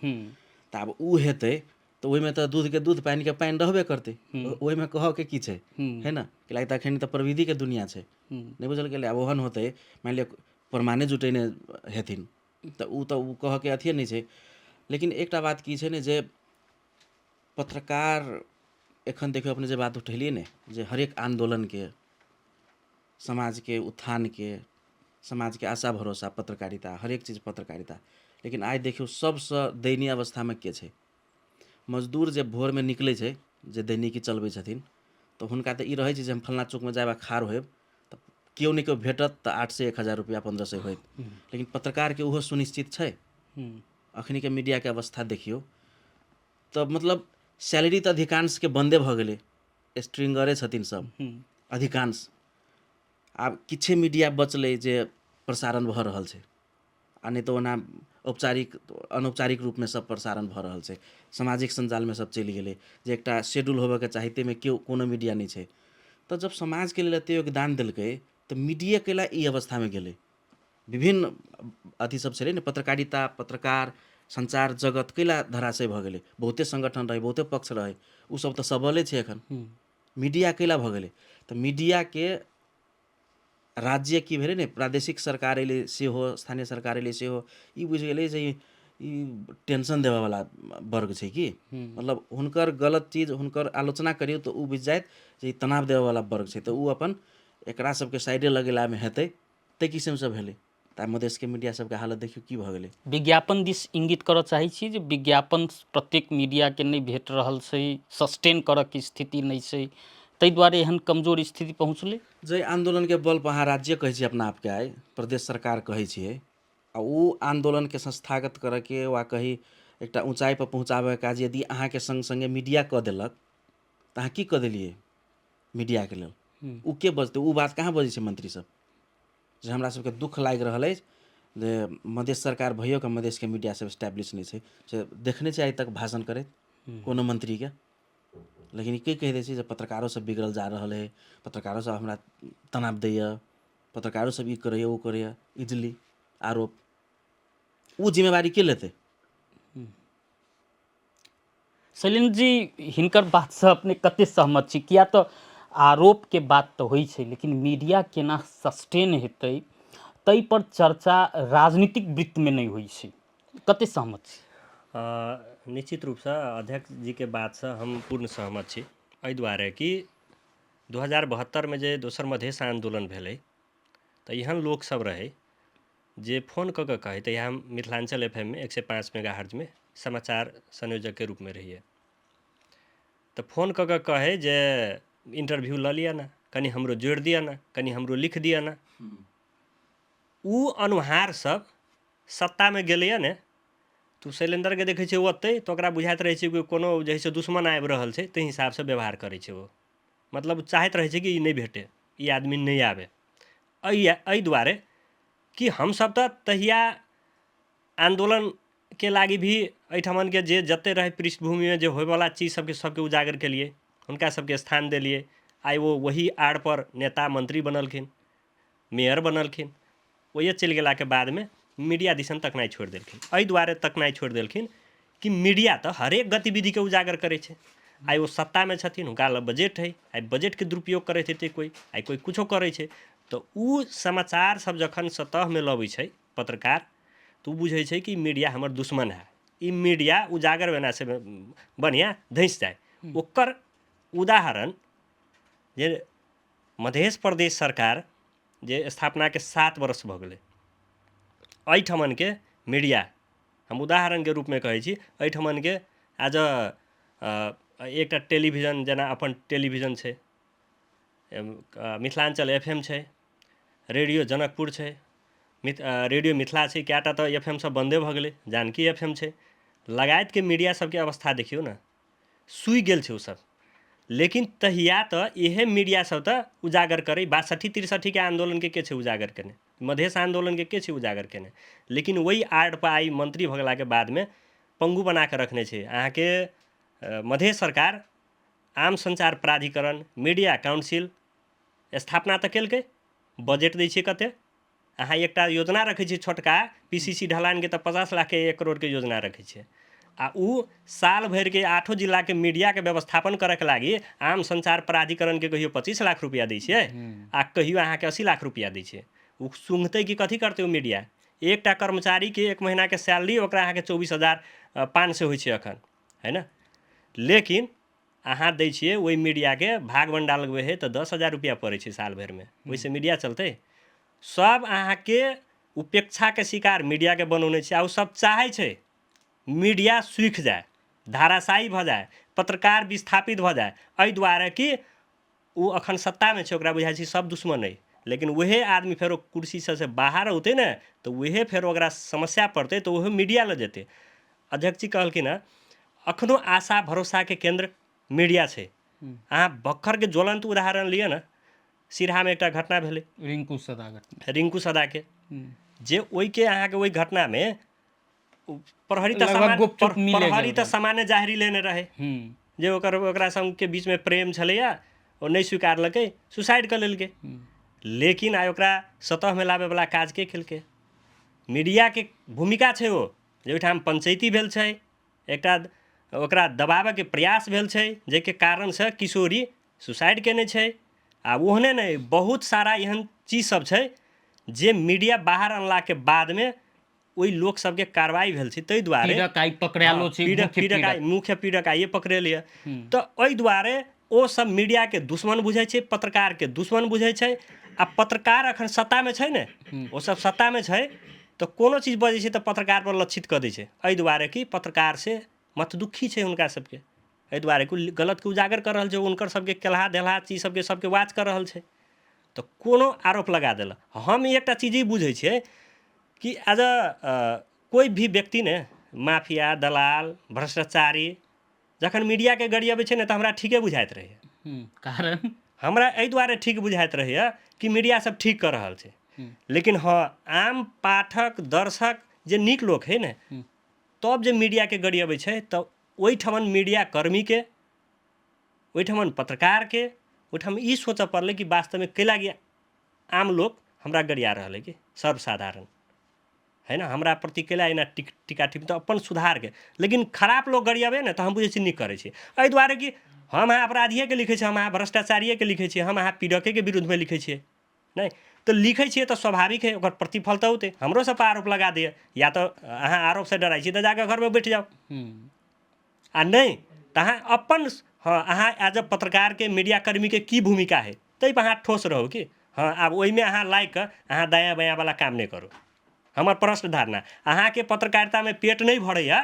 तऽ आब उ हेतै तऽ ओहिमे तऽ दूधके दूध, पानिके पानि रहबे करतै। ओहिमे कहऽके की छै, है ना? कैलाकि तऽ एखन तऽ प्रविधिके दुनिया छै, नहीं बुझल गेलै। आब ओहन होतै, मानि लिअ प्रमाणे जुटेने हेथिन तऽ उ कहऽके अथिये नहि छै। लेकिन एकटा बात की छै ने, जे पत्रकार एखन देखियौ अपने जे बात उठेलियै ने, जे हरेक आंदोलनके, समाजके उत्थानके, समाजके आशा भरोसा पत्रकारिता, हरेक चीज पत्रकारिता। लेकिन आइ देखियौ सबसँ दयनीय अवस्थामे के छै? मजदूर जे भोरमे निकलै छै, जे दैनिकी चलबै छथिन, तऽ हुनका तऽ ई रहै छै जे हम फल्लाँ चौकमे जायब आ खाड़ होयब तऽ केओ नहि केओ भेटत तऽ 800 1000 रुपैआ 1500 होइत, लेकिन पत्रकारके ओहो सुनिश्चित छै। अखनीके मीडियाके अवस्था देखियौ तऽ मतलब सैलरी तऽ अधिकांशके बन्दे भऽ गेलै, स्ट्रिंगरे छथिन सब अधिकांश। आब किछे मीडिया बचलै जे प्रसारण भऽ रहल छै, आ नहि तऽ ओना औपचारिक अनौपचारिक रूपमे सब प्रसारण भऽ रहल छै, सामाजिक सञ्जालमे सब चलि गेलै जे एकटा शेड्यूल होबऽके चाही, ताहिमे केओ कोनो मीडिया नहि छै। तऽ जब समाजके लेल एतेक योगदान देलकै तऽ मीडिया कैला ई अवस्थामे गेलै। विभिन्न अथी सब छलै ने, पत्रकारिता, पत्रकार, संचार जगत कैला धराशय भऽ गेलै। बहुते संगठन रहै, बहुते पक्ष रहै, उ सब तऽ सबले छै एखन। मीडिया कैला भऽ गेलै तऽ मीडियाके राज्य की भेलै ने, प्रादेशिक सरकार अयलै सेहो, स्थानीय सरकार अयलै सेहो, ई बुझि गेलै जे ई टेंशन देबऽवला वर्ग छै कि मतलब हुनकर गलत चीज हुनकर आलोचना करियौ तऽ उ बुझि जाइत जे ई तनाव देबऽवला वर्ग छै, तऽ उ अपन एकरा सबके साइडे लगेलामे हेतै, ताहि किसिमसँ भेलै। तऽ मधेशके मीडिया सबके हालत देखियौ की भऽ गेलै। विज्ञापन दिस इंगित करऽ चाहै छी जे विज्ञापन प्रत्येक मीडियाके नहि भेट रहल छै, सस्टेन करऽके स्थिति नहि छै, ताहि दुआरे एहन कमजोर स्थिति पहुँचलै। जै आन्दोलनके बल पर अहाँ राज्य कहै छियै अपना आपके, आइ प्रदेश सरकार कहै छियै, आ उ आन्दोलनके संस्थागत करऽके वा कही एकटा ऊँचाइपर पहुँचाबैके काज यदि अहाँके संग संगे मीडिया कऽ देलक तऽ अहाँ की कऽ देलियै मीडियाके लेल? उ के बजतै? उ बात कहाँ बजै छै मंत्री सब? जे हमरा सबके दुःख लागि रहल अछि जे मधेश सरकार भइयो के मधेशके मीडिया सब एस्टैब्लिश नहि छै, से देखने छै आइ तक भाषण करैत कोनो मंत्रीके? लेकिन ई कहि दै छै जे पत्रकारो सब बिगड़ल जा रहल है, पत्रकारो सब हमरा तनाव दैए, पत्रकारो सब ई करैए ओ करैए, इजली आरोप। उ जिम्मेवारी के लेतै? शैलेन्द्र जी, हिनकर बातसँ अपने कते सहमत छी? किया तऽ आरोपके बात तऽ होइ छै, लेकिन मीडिया केना सस्टेन हेतै ताहि पर चर्चा राजनीतिक वृत्तमे नहि होइ छै। कते सहमत छी? निश्चित रूपसँ अध्यक्ष जीके बातसँ हम पूर्ण सहमत छी, एहि दुआरे कि 2072 जे दोसर मधेश आन्दोलन भेलै तऽ एहन लोकसब रहै जे फोन कऽ कऽ कहै, तऽ हम मिथिलाञ्चल FM में 105 मेगाहर्ट्जमे समाचार संयोजकके रूपमे रहिए, तऽ फोन कऽ कऽ कहै जे इंटरव्यू लऽ लिअ ने, कनि हमरो जोड़ि दिअ ने, कनि हमरो लिख दिअ ने। उ अनुहार सब सत्तामे गेलैए ने, तू शैलेंद्रके देखै छै ओतै तऽ ओकरा बुझाइत रहै छै कि कोनो जे है से दुश्मन आबि रहल छै, ताहि हिसाबसँ व्यवहार करै छै ओ। मतलब चाहैत रहै छै कि ई नहि भेटै, ई आदमी नहि आबै। एहि दुआरे कि हमसब तऽ तहिया आन्दोलनके लागि भी एहिठमनके जे जते रहै पृष्ठभूमिमे जे होयवला चीज सबके उजागर केलिए, हुनका सबके स्थान देलिए। आइ वो वही आड़ पर नेता मंत्री बनलखिन, मेयर बनलखिन, ओहे चलि गेलाके बादमे मीडिया दिसन तकनाइ छोड़ि देलखिन। एहि दुआरे तकनाइ छोड़ि देलखिन कि मीडिया तऽ हरेक गतिविधिके उजागर करै छै। आइ ओ सत्तामे छथिन, हुनका लग बजट है, आइ बजटके दुरुपयोग करैत हेतै कोइ, आइ कोइ कुछो करै छै, तऽ उ समाचार सब जखन सतहमे लबै छै पत्रकार, तऽ उ बुझै छै कि मीडिया हमर दुश्मन है, ई मीडिया उजागर भेलासँ बढ़िआँ धँसि जाए। ओकर उदाहरण जे मध्य प्रदेश सरकार जे स्थापनाके 7 वर्ष भऽ गेलै, एहिठमनके मीडिया हम उदाहरणके रूपमे कहै छी, एहिठमनके एज एकटा टेलीविजन जेना अपन टेलीविजन छै, मिथिलाञ्चल FM छै, रेडियो जनकपुर छै, रेडियो मिथिला छै, कएटा तऽ FM सब बन्दे भऽ गेलै, जानकी FM छै, लगायतके मीडिया सबके अवस्था देखियौ ने, सूइ गेल छै ओसब। लेकिन तहिया तऽ इहे मीडिया सब तऽ उजागर करै, 62-63 आन्दोलनके के छै उजागर केने, मधेश आन्दोलनके के छै उजागर केने, लेकिन वही आड़ पर आइ मंत्री भऽ गेलाके बादमे पंगु बना कऽ रखने छै। अहाँके मधेश सरकार आम संचार प्राधिकरण, मीडिया काउंसिल स्थापना तऽ केलकै, बजट दै छै कते? अहाँ एकटा योजना रखै छियै छोटका PCC ढलानके तऽ 50 लाख के 1 करोड़के योजना रखै छियै, आ उ साल भरिके 8 जिलाके मीडियाके व्यवस्थापन करैके लागि आम संचार प्राधिकरणके कहियो 25 लाख रुपैआ दै छियै आ कहियो अहाँके 80 लाख रुपैआ दै छियै। उ सुंघतै कि कथी करतै ओ मीडिया? एकटा कर्मचारीके 1 महीनाके सैलरी ओकरा अहाँके 24,500 होइ छै एखन, है न? लेकिन अहाँ दै छियै ओहि मीडियाके भाग बंडा लगबै है तऽ 10,000 रुपैआ पड़ै छै साल भरिमे, ओहिसँ मीडिया चलतै? सब अहाँके उपेक्षाके शिकार मीडियाके बनौने छै, आ ओ सब चाहै छै मीडिया सूखि जाए, धाराशायी भऽ जाए, पत्रकार विस्थापित भऽ जाए, एहि दुआरे कि ऊ अखन सत्तामे छै, ओकरा बुझाइ छै सब दुश्मन अइ, लेकिन वहे आदमी फेरो कुर्सी से बाहर औतै ने तऽ वहे फेर ओकरा समस्या पड़तै तऽ ओहे मीडिया लऽ जेतै। अध्यक्ष जी कहलखिन हँ अखनो आशा भरोसाके केन्द्र मीडिया छै। अहाँ भर्खरके ज्वलन्त उदाहरण लिअ ने, सिरहामे एकटा घटना भेलै रिंकू सदा घटना, रिंकू सदाके, जे ओहिके अहाँके ओहि घटनामे प्रहरी तऽ लगभग गुपचुप मिले प्रहरी गेल तऽ रहै। सामान्य जाहिरी लेने रहे जे ओकरा संगे बीचमे प्रेम छलैया, ओ नहि स्वीकारलकै, सुसाइड कऽ लेलकै। लेकिन आइ ओकरा सतहमे लाबैवला काज के केलकै? मीडियाके भूमिका छै ओ, जे ओहिठाम पंचायती भेल छै, एकटा ओकरा दबाबैके प्रयास भेल छै, जाहिके कारणसँ किशोरी सुसाइड केने छै। आ ओहने नहि, बहुत सारा एहन चीज सब छै जे मीडिया बाहर अनलाके बादमे ओहि लोक सबके कार्रवाई भेल छै। ताहि दुआरे पीड़क आइ पकड़ायलो छै, मुख्य पीड़क आइए पकड़ेल यऽ। तऽ ओहि दुआरे ओ सब मीडियाके दुश्मन बुझै छै, पत्रकारके दुश्मन बुझै छै। आ पत्रकार अखन सत्तामे छै ने, ओ सब सत्तामे छै तऽ कोनो चीज बजै छै तऽ पत्रकार पर लक्षित कऽ दै छै। एहि दुआरे कि पत्रकार से मतदुखी छै हुनका सबके, एहि दुआरे गलतके उजागर कर रहल छै, हुनकर सबके केलहा देलहा चीज सबके वाच कर रहल छै, तऽ कोनो आरोप लगा देलक। हम एकटा चीज ई बुझै छियै कि एज कोई भी व्यक्ति ने, माफिया, दलाल, भ्रष्टाचारी जखन मीडियाके गरियाबै छै ने तऽ हमरा ठीके बुझाइत रहैए। कारण हमरा एहि दुआरे ठीक बुझाइत रहैए कि मीडिया सब ठीक कऽ रहल छै। लेकिन हाँ, आम पाठक दर्शक जे नीक लोक है ने, तब जे मीडियाके गरियाबै छै तऽ ओहिठमन मीडिया कर्मीके, ओहिठमन पत्रकारके, ओहिठाम ई सोचऽ पड़लै कि वास्तवमे कै लागी आम लोग हमरा गरिया रहल है कि सर्वसाधारण है ना, हमरा प्रति कैला एना टीका टिप्पणी तऽ अपन सुधारके। लेकिन खराब लोग गरियाबै ने तऽ हम बुझै छी नीक करै छी, एहि दुआरे कि हम अहाँ अपराधियेके लिखै छियै, हम अहाँ भ्रष्टाचारियेके लिखै छियै, हम अहाँ पीड़केके विरुद्धमे लिखै छियै। नहि तऽ लिखै छियै तऽ स्वाभाविक है ओकर प्रतिफल तऽ होतै। हमरो सब पर आरोप लगा दिअ, या तऽ अहाँ आरोपसँ डराइ छी तऽ जाकऽ घरमे बैठ जाउ, आ नहि तऽ अहाँ अपन, हाँ अहाँ एज अ पत्रकारके, मीडियाकर्मीके की भूमिका है ताहिपर अहाँ ठोस रहू कि हाँ आब ओहिमे अहाँ लागि कऽ अहाँ दायाँ बायाँवला काम नहि करू। हमर प्रश्न धारणा, अहाँके पत्रकारितामे पेट नहीं भरैया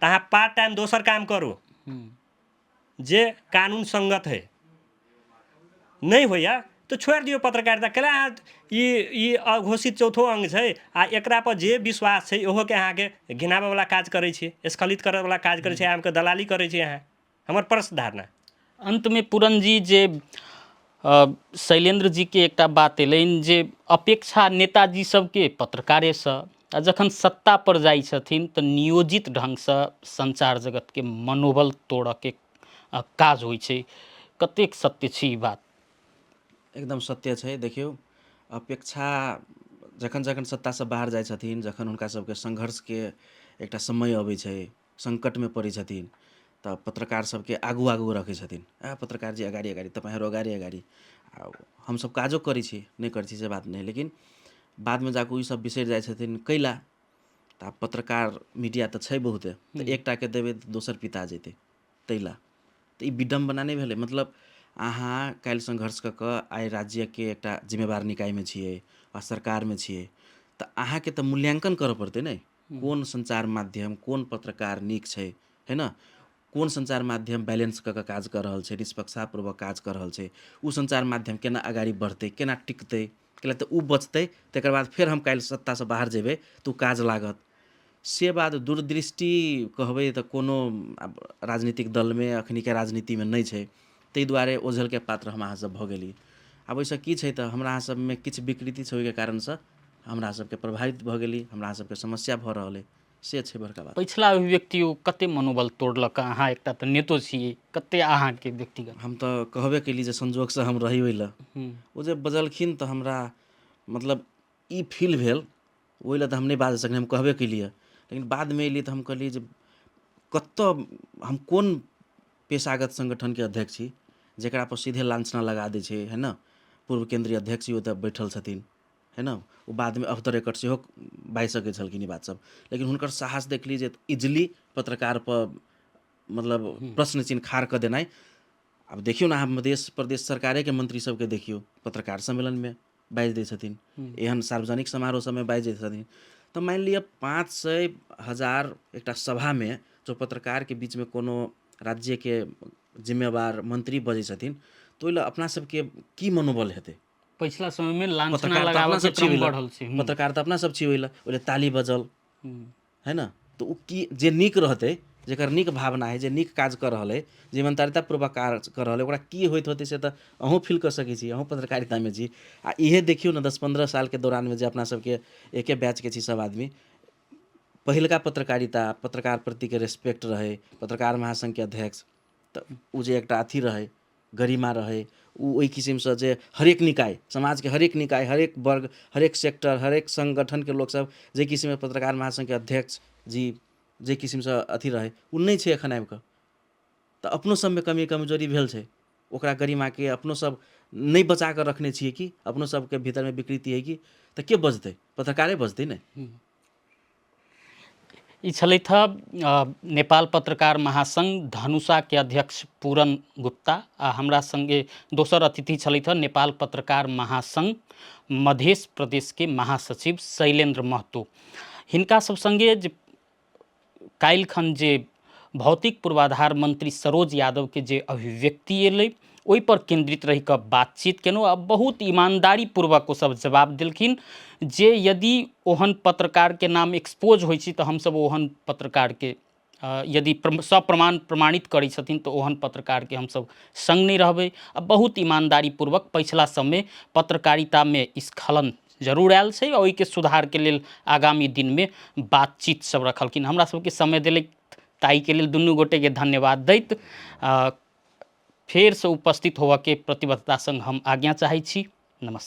तऽ अहाँ पार्ट टाइम दोसर काम करू जे कानून संगत है। नहीं होइया तो छोड़ि दियौ पत्रकारिता। कैला अहाँ ई अघोषित चौथो अंग छै, आ एकरा पर जे विश्वास छै ओहोके अहाँके घिनाबैवला काज करै छियै, स्खलित करैवला काज करै छियै, अहाँके दलाली करै छियै अहाँ। हमर प्रश्न धारणा अंत में पूरन जी जे शैलेंद्र जी के एकटा बात एलनि जे अपेक्षा नेताजी सबके पत्रकारेसँ, आ जखन सत्ता पर जाइ छथिन तऽ नियोजित ढंगसँ संचार जगतके मनोबल तोड़ऽके काज होइ छै। कतेक सत्य छै ई बात? एकदम सत्य छै। देखियौ, अपेक्षा जखन जखन सत्तासँ बाहर जाइ छथिन, जखन हुनका सबके सङ्घर्षके एकटा समय अबै छै, सङ्कटमे पड़ै छथिन, तऽ पत्रकार सबके आगू आगू रखै छथिन। पत्रकार जी अगाडि अगाडि, तपाईँहरू अगाडि अगाडि। हमसब काजो करै छी, नहि करै छी से बात नहि, लेकिन बादमे जाकऽ ओ सब बिसरि जाइ छथिन। कैला तऽ आब पत्रकार मीडिया तऽ छै बहुते, तऽ एकटाके देबै तऽ दोसर पिता जेतै, तैला तऽ ई विडम्बना नहि भेलै? मतलब अहाँ काल्हि सङ्घर्ष कऽ कऽ आइ राज्यके एकटा जिम्मेवार निकायमे छियै आ सरकारमे छियै, तऽ अहाँके तऽ मूल्यांकन करऽ पड़तै ने, कोन संचार माध्यम, कोन पत्रकार नीक छै, है न? कोन संचार माध्यम बैलेंस कऽ कऽ काज कऽ रहल छै, निष्पक्षतापूर्वक काज कऽ रहल छै, ओ संचार माध्यम केना अगाडि बढ़तै, केना टिकतै, कैला तऽ ओ बचतै, तकर बाद फेर हम काल्हि सत्तासँ बाहर जेबै तऽ ओ काज लागत। से बात दूरदृष्टि कहबै तऽ कोनो राजनीतिक दलमे, अखनीके राजनीतिमे नहि छै। ताहि दुआरे ओझलके पात्र हम अहाँसब भऽ गेली। आब ओहिसँ की छै तऽ हमरा अहाँसबमे किछु विकृति छै, ओहिके कारणसँ हमरा सबके प्रभावित भऽ गेली, हमरा सबके समस्या भऽ रहल अइ, से छै बड़का बात। पछिला अभिव्यक्ति ओ कते मनोबल तोड़लक? अहाँ एकटा तऽ नेतो छियै, कते अहाँके व्यक्तिगत? हम तऽ कहबे कयली जे संजोगसँ हम रही ओहि लए। ओ जे बजलखिन तऽ हमरा मतलब ई फील भेल, ओहि लए तऽ हम नहि बाजि सकलियै, हम कहबे केलियै। लेकिन बादमे अयली तऽ हम कहली जे कतऽ हम कोन पेशागत संगठनके अध्यक्ष छी जकरा पर सीधे लांछना लगा दै छै, है न? पूर्व केंद्रीय अध्यक्ष ओतऽ बैठल छथिन, है न? ओ बादमे ऑफ द रेकर्ड सेहो बाजि सकै छलखिन ई बात सब, लेकिन हुनकर साहस देखली जे इजली पत्रकार पर मतलब प्रश्न चिन्ह खाड़ कऽ देनाइ। आब देखियौ ने, अहाँ मध्य प्रदेश सरकारेके मंत्री सबके देखियौ, पत्रकार सम्मेलनमे बाजि दै छथिन, एहन सार्वजनिक समारोह सबमे बाजि दै छथिन। तऽ मानि लिअ 500, 1000 एकटा सभामे जो पत्रकारके बीचमे कोनो राज्यके जिम्मेवार मंत्री बजै छथिन तो ओहि ला अपना सबके की मनोबल हेतै? पिछला समय में लांछना पत्रकार त लगाबऽ अपना के सब छी क्रम ओहि ला, बढ़ल छै। पत्रकार त अपना सब छी ओहि ला, ओहि ला ताली बजल है ना। तो उ की जे नीक रहतै, जेकर नीक भावना है, जे नीक काज कर रहल है, जे ईमानदारीतापूर्वक काज कर रहल है, ओकरा की होइत होतै से तऽ अहूँ फील कर सकै छी, अहूँ पत्रकारितामे छी। आ इहे देखियौ ने 10-15 सालके दौरानमे जे अपना सबके एके बैचके छी सब आदमी, पहिलका पत्रकारिता, पत्रकार प्रतिके रेस्पेक्ट रहे, पत्रकार महासंघके अध्यक्ष, तऽ उ जे एकटा अथी रहे, गरिमा रहे, उ ओहि किसिमसँ जे हरेक निकाय, समाजके हरेक निकाय, हरेक वर्ग, हरेक सेक्टर, हरेक संगठनके लोकसब जे किसिमसँ पत्रकार महासंघके अध्यक्ष जी जे किसिमसँ अथी रहे, उ नहि छै एखन आबि कऽ। तऽ अपनो सबमे कमी कमजोरी भेल छै, ओकरा गरिमाके अपनो सब नहि बचा कऽ रखने छियै कि अपनो सबके भीतरमे विकृति है कि, तऽ के बजतै? पत्रकारे बजतै ने। ई छलथि नेपाल पत्रकार महासंघ धनुषा के अध्यक्ष पूरन गुप्ता, आ हमरा संगे दोसर अतिथि छलथि नेपाल पत्रकार महासंघ मध्य प्रदेश के महासचिव शैलेंद्र महतो। हिनका सब संगे जे काल्हिखन जे भौतिक पूर्वाधार मंत्री सरोज यादव के जे अभिव्यक्ति एलै, ओहि पर केंद्रित रहि कऽ बातचीत केलहुँ। आ बहुत ईमानदारी पूर्वक ओ सब जवाब देलखिन जे यदि ओहन पत्रकार के नाम एक्सपोज होइ छै तऽ हमसब ओहन पत्रकार के यदि सप्रमाण प्रमाणित करै छथिन तऽ ओहन पत्रकार के हमसब संग नहीं रहबै। आ बहुत ईमानदारी पूर्वक पछिला समय पत्रकारिता में स्खलन जरूर आयल छै, और ओहिके सुधार के लेल आगामी दिन में बातचीत सब रखलखिन। हमरा सबके समय देलक ताहि के लेल दुनू गोटे के धन्यवाद दैत फेर से उपस्थित होबऽ के प्रतिबद्धता संग हम आज्ञा चाहै छी। नमस्कार।